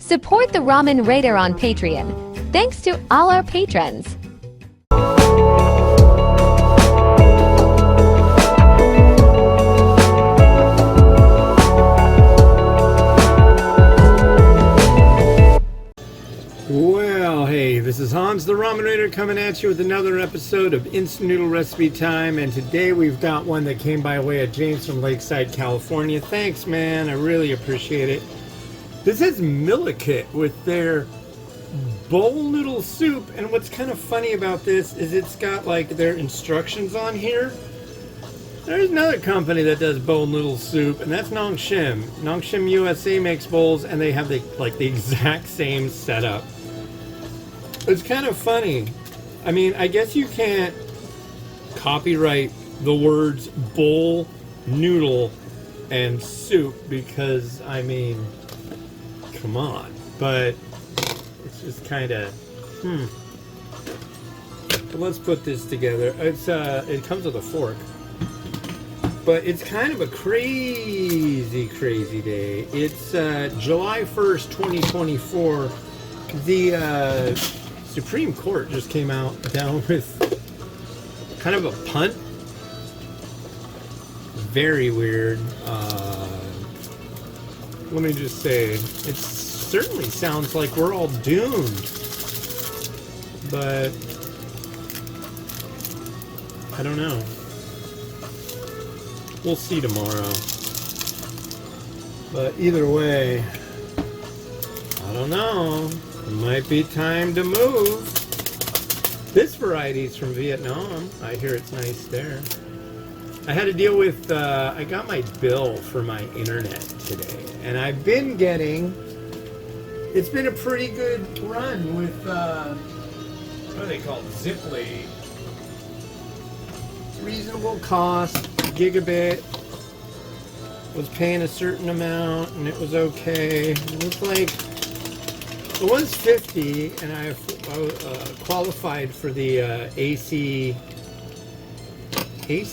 Support the Ramen Raider on Patreon. Thanks to all our patrons. Well, hey, this is Hans the Ramen Raider coming at you with another episode of Instant Noodle Recipe Time, and today we've got one that came by way of James from Lakeside, California. Thanks, man. I really appreciate it. This is Miliket with their bowl noodle soup, and what's kind of funny about this is it's got like their instructions on here. There's another company that does bowl noodle soup, and that's Nongshim. Nongshim USA makes bowls, and they have the exact same setup. It's kind of funny. I mean, I guess you can't copyright the words bowl, noodle, and soup because, I mean, come on. But it's just kind of, But let's put this together. It comes with a fork. But it's kind of a crazy, crazy day. It's July 1st, 2024. The Supreme Court just came down with kind of a punt. Very weird. Let me just say, it certainly sounds like we're all doomed. But I don't know. We'll see tomorrow. But either way, I don't know. It might be time to move. This variety is from Vietnam. I hear it's nice there. I had to deal with, I got my bill for my internet today. And I've been getting, it's been a pretty good run with, what are they called? Ziply. Reasonable cost, gigabit. Was paying a certain amount and it was okay. It was like, it was 50, and I qualified for the ACP, I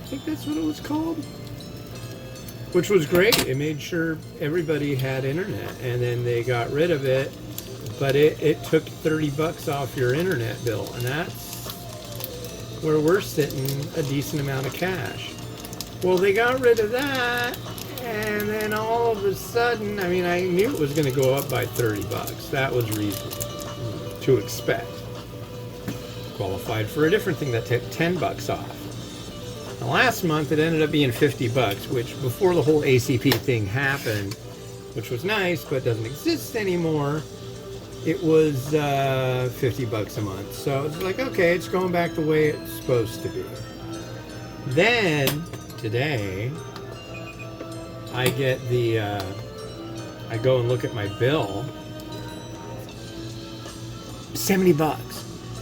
think that's what it was called, which was great. It made sure everybody had internet, and then they got rid of it, but it took $30 off your internet bill, and that's where we're sitting a decent amount of cash. Well, they got rid of that, and then all of a sudden, I mean, I knew it was going to go up by $30. That was reasonable to expect. Qualified for a different thing that took $10 off. Now, last month, it ended up being $50, which before the whole ACP thing happened, which was nice, but doesn't exist anymore, it was $50 a month. So it's like, okay, it's going back the way it's supposed to be. Then, today, I get the, I go and look at my bill, $70.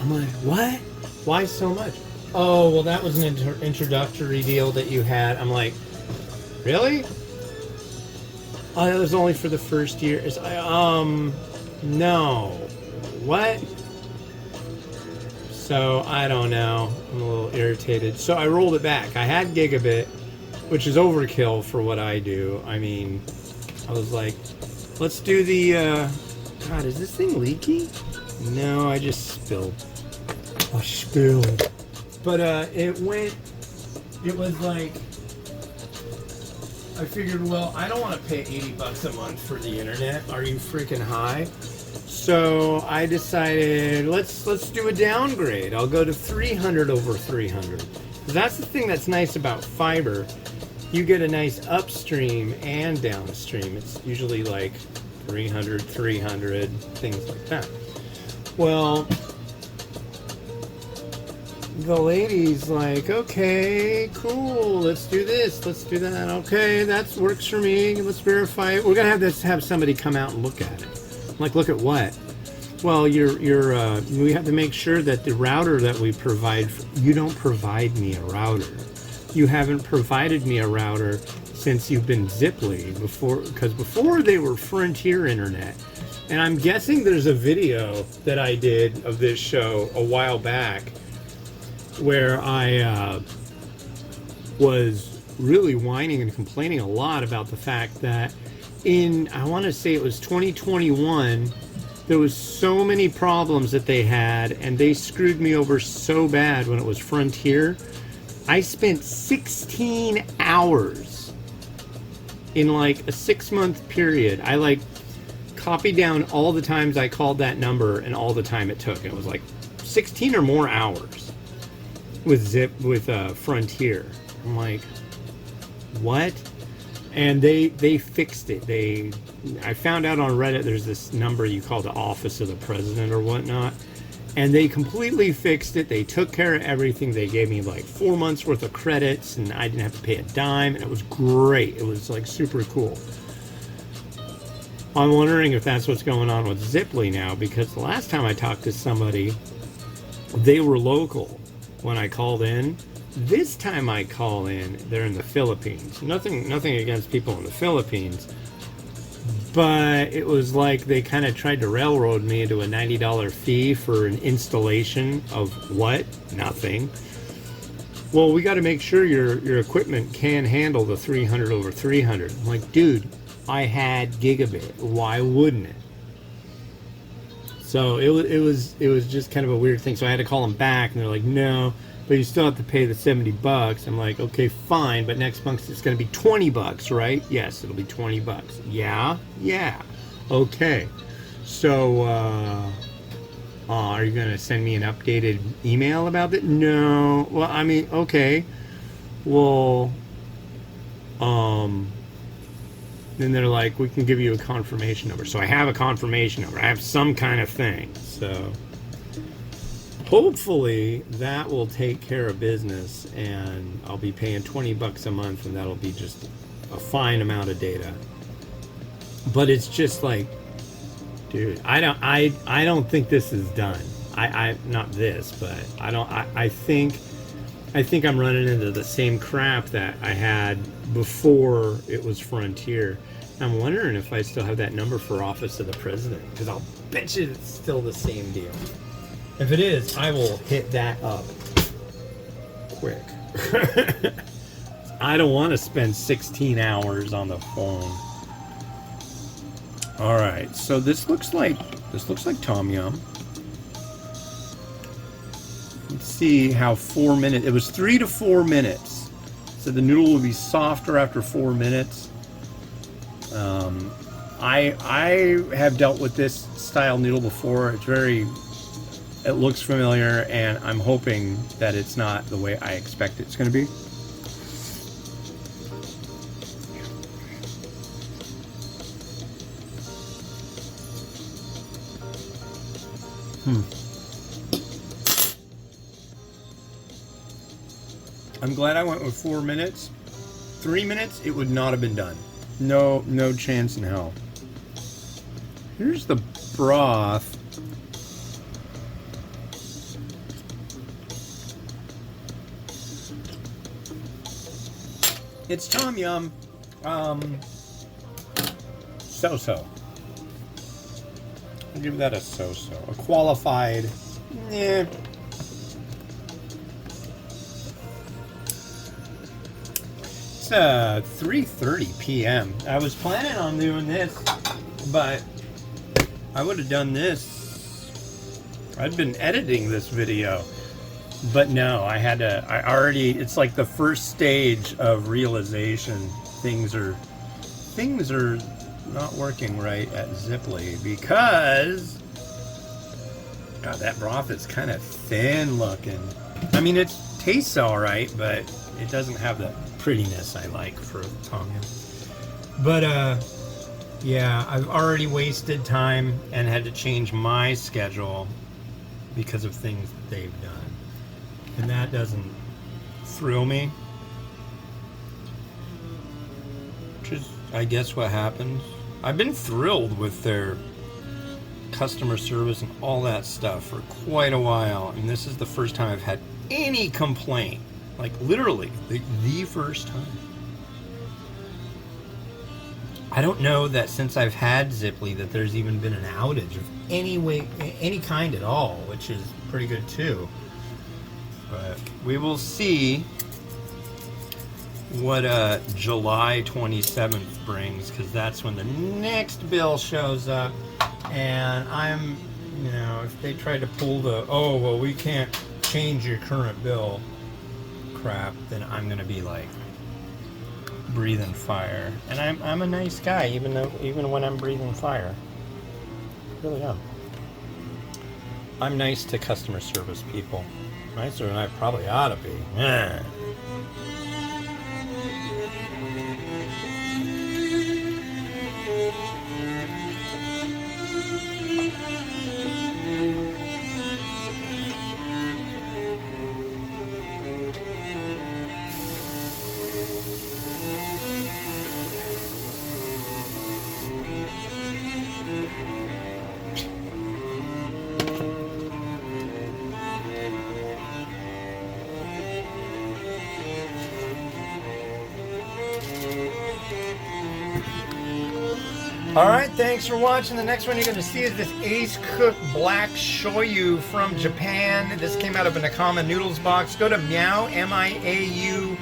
I'm like, what? Why so much? Oh, well, that was an introductory deal that you had. I'm like, really? Oh, that was only for the first year. It's like, no. What? So, I don't know. I'm a little irritated. So, I rolled it back. I had gigabit, which is overkill for what I do. I mean, I was like, let's do the, God, is this thing leaky? No, I just spilled. I spilled. But, it was like, I figured, well, I don't want to pay $80 a month for the internet. Are you freaking high? So I decided, let's do a downgrade. I'll go to 300 over 300. That's the thing that's nice about fiber. You get a nice upstream and downstream. It's usually like 300, things like that. Well, the lady's like, okay, cool, let's do this, let's do that. Okay, that works for me. Let's verify it. We're gonna have somebody come out and look at it. I'm like, look at what? Well, we have to make sure that the router that we provide, you don't provide me a router. You haven't provided me a router since you've been Ziply because before they were Frontier Internet. And I'm guessing there's a video that I did of this show a while back where I was really whining and complaining a lot about the fact that I want to say it was 2021, there was so many problems that they had, and they screwed me over so bad when it was Frontier. I spent 16 hours in like a 6-month period. I like copied down all the times I called that number and all the time it took. It was like 16 or more hours with Frontier. I'm like, what? And they fixed it. I found out on Reddit there's this number you call the office of the president or whatnot, and they completely fixed it. They took care of everything. They gave me like 4 months worth of credits, and I didn't have to pay a dime, and it was great. It was like super cool. I'm wondering if that's what's going on with Ziply now, because the last time I talked to somebody, they were local when I called in. This time I call in, they're in the Philippines. Nothing against people in the Philippines, but it was like they kind of tried to railroad me into a $90 fee for an installation of what? Nothing. Well, we got to make sure your equipment can handle the 300 over 300. I'm like, dude, I had gigabit. Why wouldn't it? So it was just kind of a weird thing. So I had to call them back, and they're like, no, but you still have to pay the $70. I'm like, okay, fine, but next month it's going to be $20, right? Yes, it'll be $20. Yeah, okay. So are you going to send me an updated email about it? No. Well, I mean, okay. Well, then they're like, we can give you a confirmation number. So I have a confirmation number. I have some kind of thing. So hopefully that will take care of business, and I'll be paying $20 a month, and that'll be just a fine amount of data. But it's just like, dude, I don't think this is done. I not this, but I think I'm running into the same crap that I had before it was Frontier. I'm wondering if I still have that number for Office of the President, because I'll bet you it's still the same deal. If it is, I will hit that up quick. I don't want to spend 16 hours on the phone. All right, so this looks like Tomyum. Let's see how 4 minutes. It was 3 to 4 minutes. So the noodle will be softer after 4 minutes. I have dealt with this style noodle before. It looks familiar, and I'm hoping that it's not the way I expect it's going to be. I'm glad I went with 4 minutes. 3 minutes, it would not have been done. No chance in hell. Here's the broth. It's Tomyum. So-so. I'll give that a so-so. A qualified, yeah. It's 3:30 p.m. I was planning on doing this, but I would have done this. I'd been editing this video, but no, it's like the first stage of realization. Things are not working right at Ziply, because God, that broth is kind of thin looking. I mean, it tastes all right, but it doesn't have the prettiness I like for Tomyum. But yeah, I've already wasted time and had to change my schedule because of things that they've done, and that doesn't thrill me, which is, I guess, what happens. I've been thrilled with their customer service and all that stuff for quite a while, and this is the first time I've had any complaint. Like, literally, the first time. I don't know that since I've had Ziply that there's even been an outage of any kind at all, which is pretty good too. But we will see what July 27th brings, because that's when the next bill shows up. And I'm, you know, if they try to pull the, oh, well, we can't change your current bill crap, then I'm gonna be like breathing fire. And I'm a nice guy, even when I'm breathing fire. I really am. I'm nice to customer service people. Nicer than I probably ought to be. Yeah. Alright, thanks for watching. The next one you're going to see is this Ace Cook Black Shoyu from Japan. This came out of a Nakama Noodles box. Go to Meow, M-I-A-U,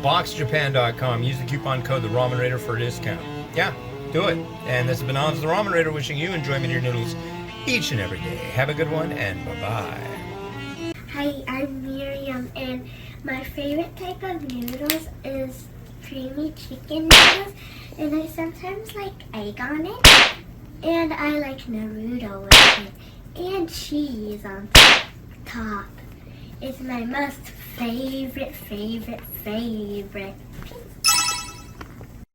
boxjapan.com. Use the coupon code The Ramen Raider for a discount. Yeah, do it. And this has been Hans the Ramen Raider wishing you enjoyment of your noodles each and every day. Have a good one, and bye-bye. Hi, I'm Miriam, and my favorite type of noodles is creamy chicken noodles, and I sometimes like egg on it, and I like Naruto with it, and cheese on top. It's my most favorite.